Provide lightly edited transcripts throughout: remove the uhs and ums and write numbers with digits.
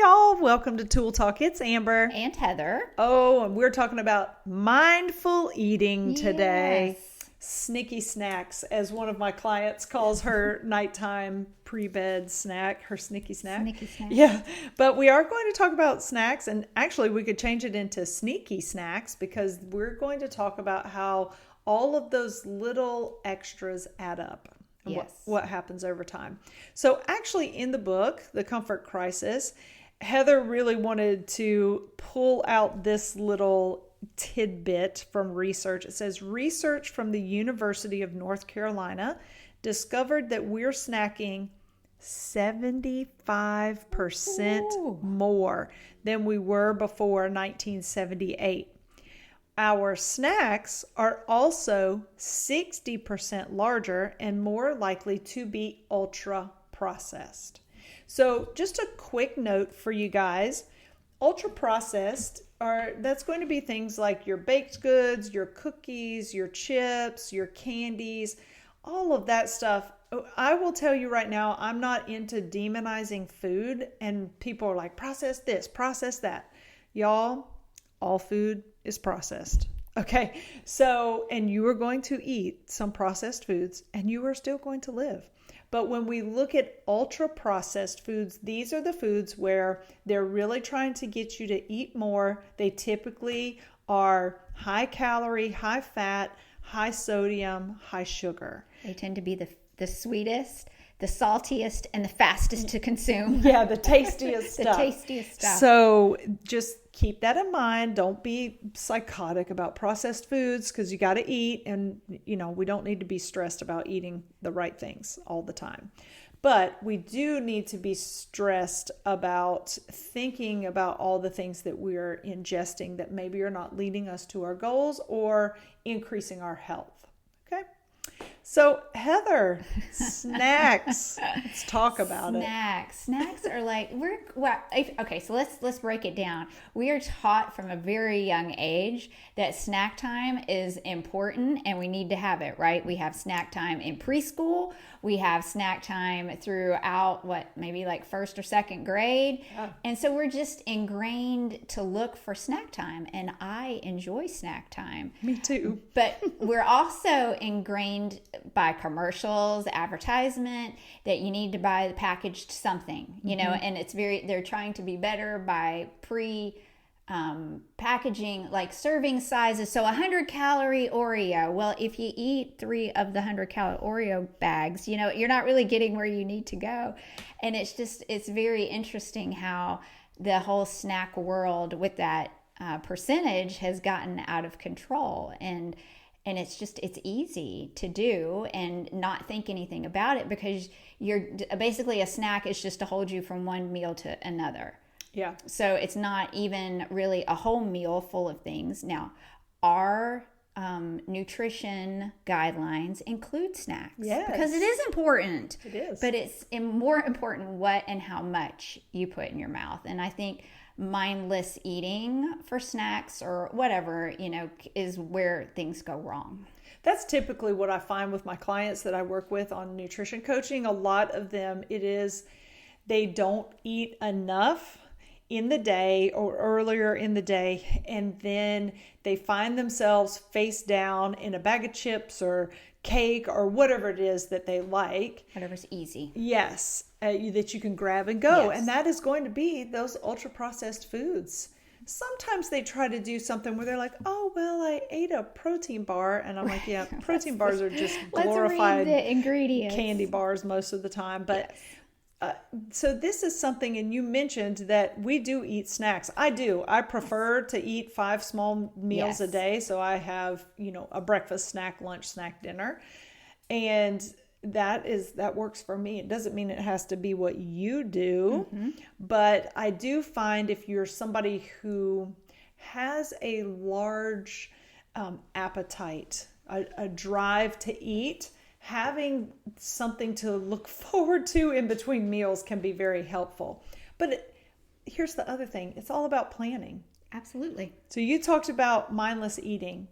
y'all. Welcome to Tool Talk. It's Amber. And Heather. Oh, and we're talking about mindful eating today. Yes. Sneaky snacks, as one of my clients calls her nighttime pre-bed snack, her sneaky snack. Sneaky snack. Yeah, but we are going to talk about snacks, and actually we could change it into sneaky snacks because we're going to talk about how all of those little extras add up. And Yes. what happens over time. So actually in the book, The Comfort Crisis, Heather really wanted to pull out this little tidbit from research. It says research from the University of North Carolina discovered that we're snacking 75% more than we were before 1978. Our snacks are also 60% larger and more likely to be ultra processed. So just a quick note for you guys, ultra processed that's going to be things like your baked goods, your cookies, your chips, your candies, all of that stuff. I will tell you right now, I'm not into demonizing food, and people are like, process this, process that. Y'all, all food is processed. Okay. So, and you are going to eat some processed foods and you are still going to live. But when we look at ultra processed foods, these are the foods where they're really trying to get you to eat more. They typically are high calorie, high fat, high sodium, high sugar. They tend to be the sweetest, the saltiest, and the fastest to consume. Yeah, the tastiest stuff. The tastiest stuff. So just keep that in mind. Don't be psychotic about processed foods because you got to eat. And, we don't need to be stressed about eating the right things all the time. But we do need to be stressed about thinking about all the things that we're ingesting that maybe are not leading us to our goals or increasing our health. Okay? So Heather, snacks. Let's talk about it. Snacks are like so let's break it down. We are taught from a very young age that snack time is important and we need to have it, right? We have snack time in preschool. We have snack time throughout maybe like first or second grade. Yeah. And so we're just ingrained to look for snack time, and I enjoy snack time. Me too. But we're also ingrained by commercials, advertisement, that you need to buy the packaged something, and they're trying to be better by packaging, like serving sizes. So 100-calorie Oreo. Well, if you eat 3 of the 100-calorie Oreo bags, you're not really getting where you need to go. And it's very interesting how the whole snack world with that percentage has gotten out of control. And it's easy to do and not think anything about it because you're basically, a snack is just to hold you from one meal to another. Yeah. So it's not even really a whole meal full of things. Now, our nutrition guidelines include snacks. Yes. Because it is important. It is. But it's more important what and how much you put in your mouth. And I think mindless eating for snacks or whatever, is where things go wrong. That's typically what I find with my clients that I work with on nutrition coaching. A lot of them, they don't eat enough in the day or earlier in the day, and then they find themselves face down in a bag of chips or cake or whatever it is that they like. Whatever's easy. Yes, that you can grab and go. Yes. And that is going to be those ultra processed foods. Sometimes they try to do something where they're like, oh, well, I ate a protein bar. And I'm like, yeah, protein bars are just glorified the ingredients. candy bars most of the time. But yes. So this is something, and you mentioned that we do eat snacks. I do. I prefer to eat 5 small meals a day. So I have, a breakfast, snack, lunch, snack, dinner. And that works for me. It doesn't mean it has to be what you do, but I do find if you're somebody who has a large appetite, a drive to eat, having something to look forward to in between meals can be very helpful. But here's the other thing. It's all about planning. Absolutely. So you talked about mindless eating,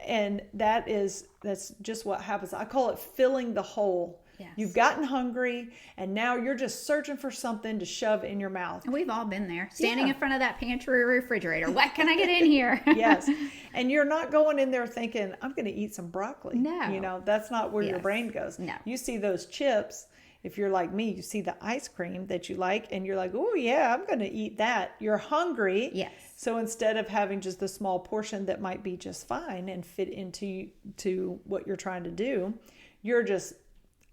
and that's just what happens. I call it filling the hole. Yes. You've gotten hungry, and now you're just searching for something to shove in your mouth. And we've all been there, standing in front of that pantry refrigerator. What can I get in here? Yes. And you're not going in there thinking, I'm going to eat some broccoli. No. That's not where your brain goes. No. You see those chips. If you're like me, you see the ice cream that you like, and you're like, oh, yeah, I'm going to eat that. You're hungry. Yes. So instead of having just the small portion that might be just fine and fit into what you're trying to do, you're just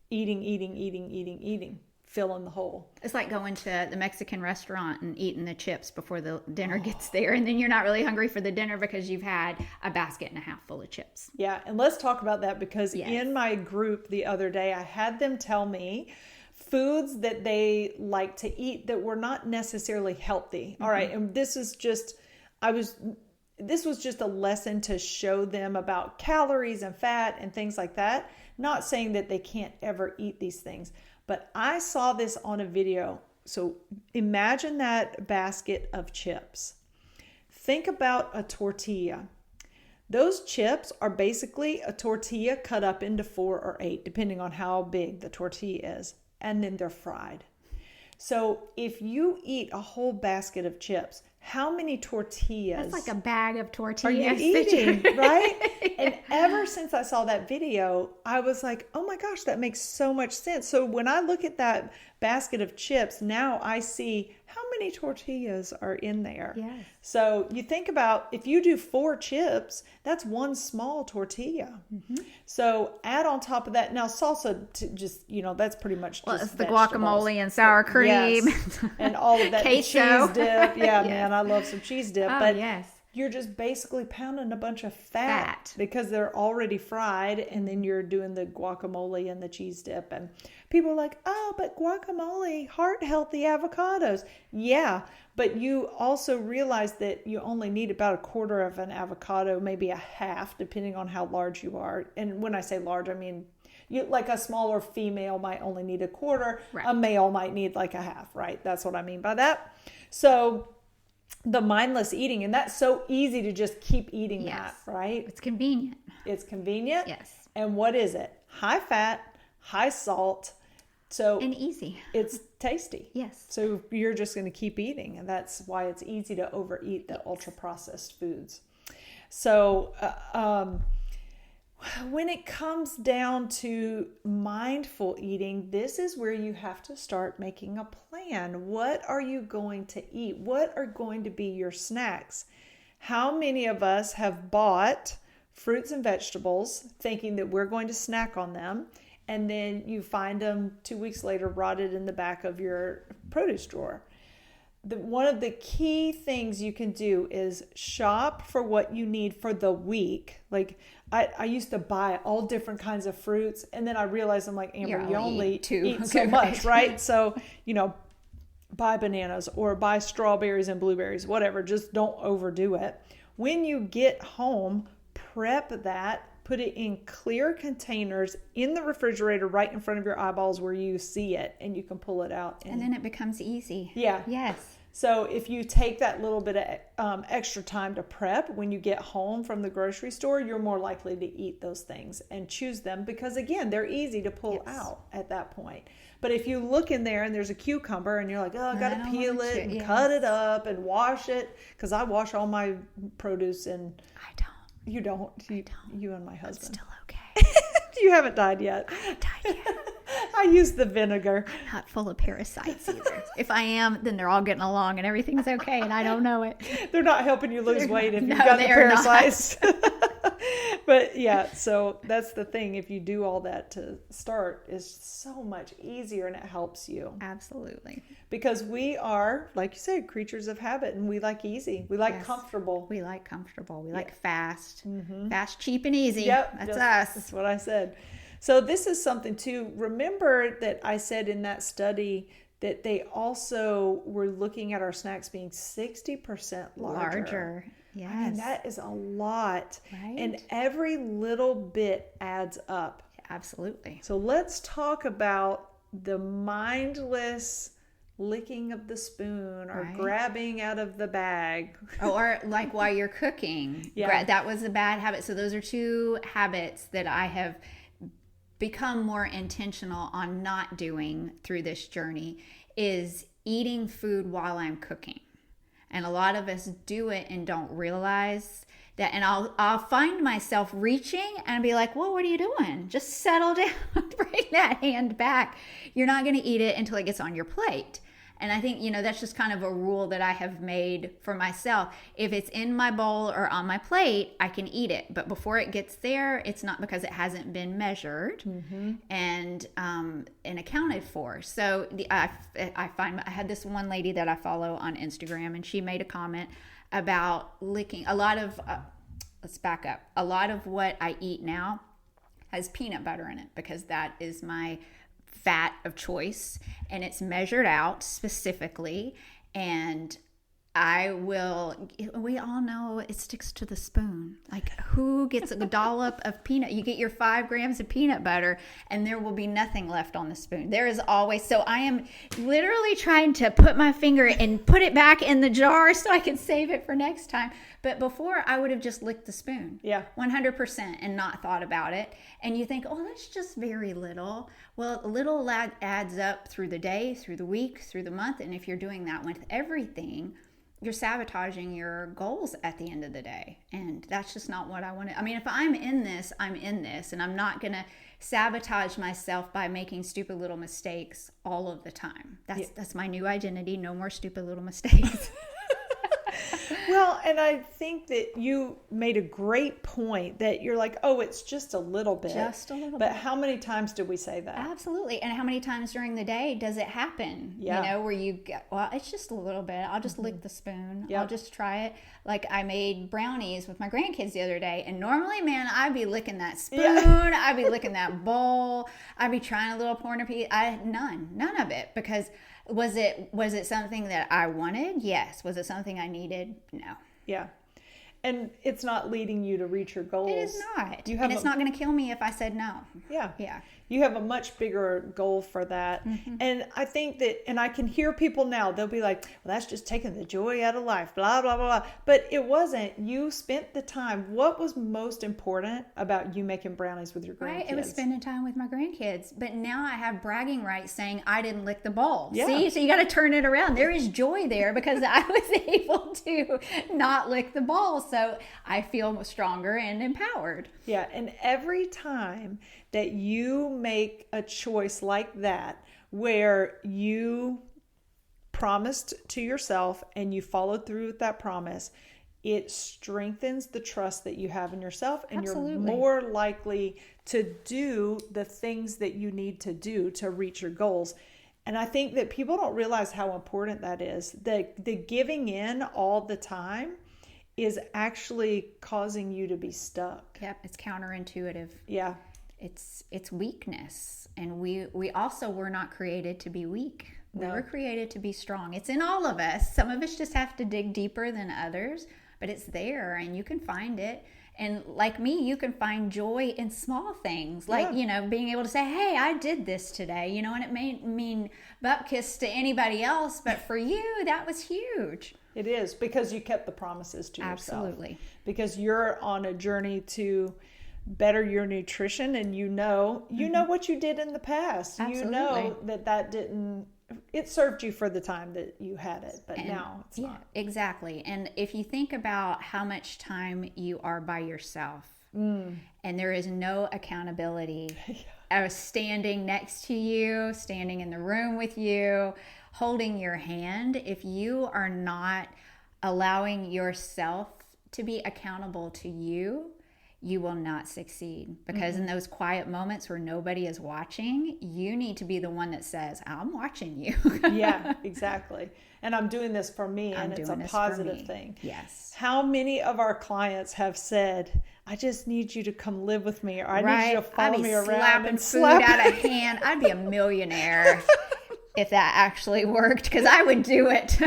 eating, filling the hole. It's like going to the Mexican restaurant and eating the chips before the dinner gets there. And then you're not really hungry for the dinner because you've had a basket and a half full of chips. Yeah. And let's talk about that because in my group the other day, I had them tell me foods that they like to eat that were not necessarily healthy. All right. And this was just a lesson to show them about calories and fat and things like that. Not saying that they can't ever eat these things, but I saw this on a video. So imagine that basket of chips. Think about a tortilla. Those chips are basically a tortilla cut up into 4 or 8, depending on how big the tortilla is, and then they're fried. So if you eat a whole basket of chips, how many tortillas? That's like a bag of tortillas. Are you eating, right? And ever since I saw that video, I was like, oh my gosh, that makes so much sense. So when I look at that basket of chips, now I see how many tortillas are in there. Yes. So you think about if you do 4 chips, that's 1 small tortilla. So add on top of that. Now salsa, that's pretty much just it's the vegetables. guacamole and sour cream. Yes. And all of that. Queso. Cheese dip. Yeah, man, I love some cheese dip. Oh, but yes. You're just basically pounding a bunch of fat because they're already fried, and then you're doing the guacamole and the cheese dip. And people are like, oh, but guacamole, heart-healthy avocados. Yeah, but you also realize that you only need about a quarter of an avocado, maybe a half, depending on how large you are. And when I say large, I mean, like a smaller female might only need a quarter. Right. A male might need like a half, right? That's what I mean by that. So the mindless eating, and that's so easy to just keep eating that, right? It's convenient. It's convenient. Yes. And what is it? High fat, high salt. And easy. It's tasty. Yes. So you're just going to keep eating, and that's why it's easy to overeat the ultra processed foods. So when it comes down to mindful eating, this is where you have to start making a plan. What are you going to eat? What are going to be your snacks? How many of us have bought fruits and vegetables thinking that we're going to snack on them, and then you find them 2 weeks later rotted in the back of your produce drawer? One of the key things you can do is shop for what you need for the week. Like I used to buy all different kinds of fruits, and then I realized I'm like, Amber, you only eat so much, right? So, buy bananas or buy strawberries and blueberries, whatever. Just don't overdo it. When you get home, prep that, put it in clear containers in the refrigerator right in front of your eyeballs where you see it, and you can pull it out. And then it becomes easy. Yeah. Yes. So if you take that little bit of extra time to prep, when you get home from the grocery store, you're more likely to eat those things and choose them because, again, they're easy to pull out at that point. But if you look in there and there's a cucumber and you're like, oh, I got to peel it and cut it up and wash it, because I wash all my produce and... I don't. You don't. You and my husband. I'm still okay. You haven't died yet. I haven't died yet. I use the vinegar. I'm not full of parasites either. If I am, then they're all getting along and everything's okay, and I don't know it. They're not helping you lose weight if you've got the parasites. But yeah, so that's the thing. If you do all that to start, is so much easier, and it helps you. Absolutely. Because we are, like you said, creatures of habit, and we like easy. We like comfortable. We like comfortable. We like fast. Mm-hmm. Fast, cheap, and easy. Yep. That's us. That's what I said. So this is something too. Remember that I said in that study that they also were looking at our snacks being 60% larger. Yes. I mean, that is a lot. Right. And every little bit adds up. Absolutely. So let's talk about the mindless licking of the spoon or grabbing out of the bag. Or like while you're cooking. Yeah. That was a bad habit. So those are 2 habits that I have become more intentional on not doing through this journey is eating food while I'm cooking. And a lot of us do it and don't realize that. And I'll find myself reaching and be like, well, what are you doing? Just settle down, bring that hand back. You're not going to eat it until it gets on your plate. And I think, that's just kind of a rule that I have made for myself. If it's in my bowl or on my plate, I can eat it. But before it gets there, it's not because it hasn't been measured and accounted for. So I had this one lady that I follow on Instagram, and she made a comment about licking. Let's back up. A lot of what I eat now has peanut butter in it because that is my fat of choice, and it's measured out specifically. And we all know it sticks to the spoon. Like, who gets a dollop of peanut? You get your 5 grams of peanut butter and there will be nothing left on the spoon. There is always, so I am literally trying to put my finger and put it back in the jar so I can save it for next time. But before, I would have just licked the spoon. Yeah. 100% and not thought about it. And you think, oh, that's just very little. Well, little adds up through the day, through the week, through the month. And if you're doing that with everything, you're sabotaging your goals at the end of the day. And that's just not what I want to. I mean, if I'm in this, I'm in this. And I'm not going to sabotage myself by making stupid little mistakes all of the time. That's my new identity. No more stupid little mistakes. Well, and I think that you made a great point that you're like, oh, it's just a little bit. Just a little bit. But how many times do we say that? Absolutely. And how many times during the day does it happen? Yeah. Where you get, well, it's just a little bit. I'll just lick the spoon. Yep. I'll just try it. Like, I made brownies with my grandkids the other day. And normally, man, I'd be licking that spoon. Yeah. I'd be licking that bowl. I'd be trying a little corner piece. None of it. Because was it something that I wanted? Yes. Was it something I needed? No. Yeah. And it's not leading you to reach your goals. It is not. And it's not going to kill me if I said no. Yeah. Yeah. You have a much bigger goal for that. Mm-hmm. And I think that, and I can hear people now, they'll be like, well, that's just taking the joy out of life, blah, blah, blah, blah. But it wasn't. You spent the time. What was most important about you making brownies with your grandkids? Right. It was spending time with my grandkids. But now I have bragging rights saying I didn't lick the bowl. Yeah. See? So you got to turn it around. There is joy there because I was able to not lick the bowl. So I feel stronger and empowered. Yeah. And every time that you make a choice like that, where you promised to yourself and you followed through with that promise, it strengthens the trust that you have in yourself, and Absolutely. You're more likely to do the things that you need to do to reach your goals. And I think that people don't realize how important that is. The giving in all the time is actually causing you to be stuck. Yep, it's counterintuitive. Yeah. It's weakness. And we also were not created to be weak. We were created to be strong. It's in all of us. Some of us just have to dig deeper than others, but it's there and you can find it. And like me, you can find joy in small things, like, being able to say, hey, I did this today, and it may mean butt kiss to anybody else, but for you, that was huge. It is, because you kept the promises to yourself. Absolutely. Because you're on a journey to better your nutrition, and you know what you did in the past. Absolutely. You know that didn't, it served you for the time that you had it, but now it's not. Exactly. And if you think about how much time you are by yourself and there is no accountability, I was standing next to you, standing in the room with you, holding your hand, if you are not allowing yourself to be accountable to you, you will not succeed. Because in those quiet moments where nobody is watching, you need to be the one that says, I'm watching you. Yeah, exactly. And I'm doing this for me, and it's a positive thing. Yes. How many of our clients have said, I just need you to come live with me, or I need you to follow me around and slap food out of hand. I'd be a millionaire if that actually worked, because I would do it.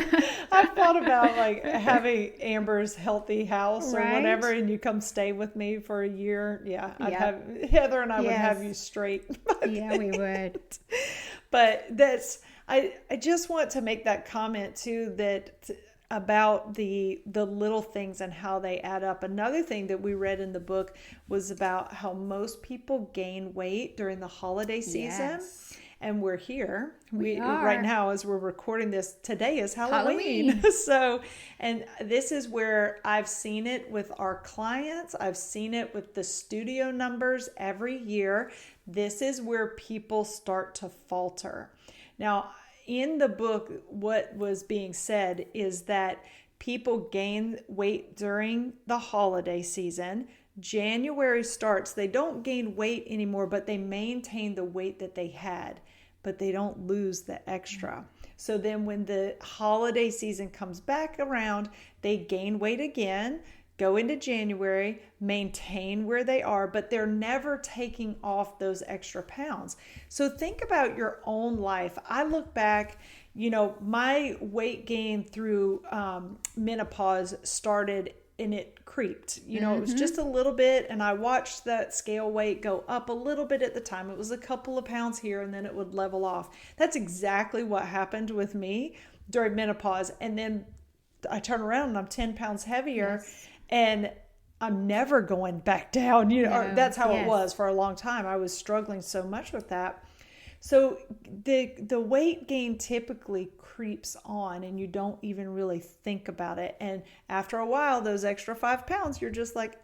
I've thought about having Amber's healthy house or whatever, and you come stay with me for a year. Yeah, I'd have Heather and I would have you straight. Yeah, we would. But I just want to make that comment too, that about the little things and how they add up. Another thing that we read in the book was about how most people gain weight during the holiday season. Yes. And we're here. We are. Right now, as we're recording this, today is Halloween. So, and this is where I've seen it with our clients. I've seen it with the studio numbers every year. This is where people start to falter. Now, in the book, what was being said is that people gain weight during the holiday season. January starts, they don't gain weight anymore, but they maintain the weight that they had, but they don't lose the extra. So then when the holiday season comes back around, they gain weight again, go into January, maintain where they are, but they're never taking off those extra pounds. So think about your own life. I look back, my weight gain through menopause started and it creeped. It was just a little bit, and I watched that scale weight go up a little bit at the time. It was a couple of pounds here, and then it would level off. That's exactly what happened with me during menopause. And then I turn around and I'm 10 pounds heavier. Yes. And I'm never going back down. That's how it was for a long time. I was struggling so much with that. So the weight gain typically creeps on and you don't even really think about it. And after a while, those extra 5 pounds, you're just like,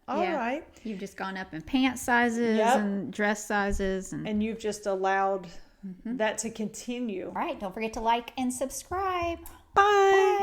all right. You've just gone up in pant sizes and dress sizes. And you've just allowed that to continue. All right. Don't forget to like and subscribe. Bye.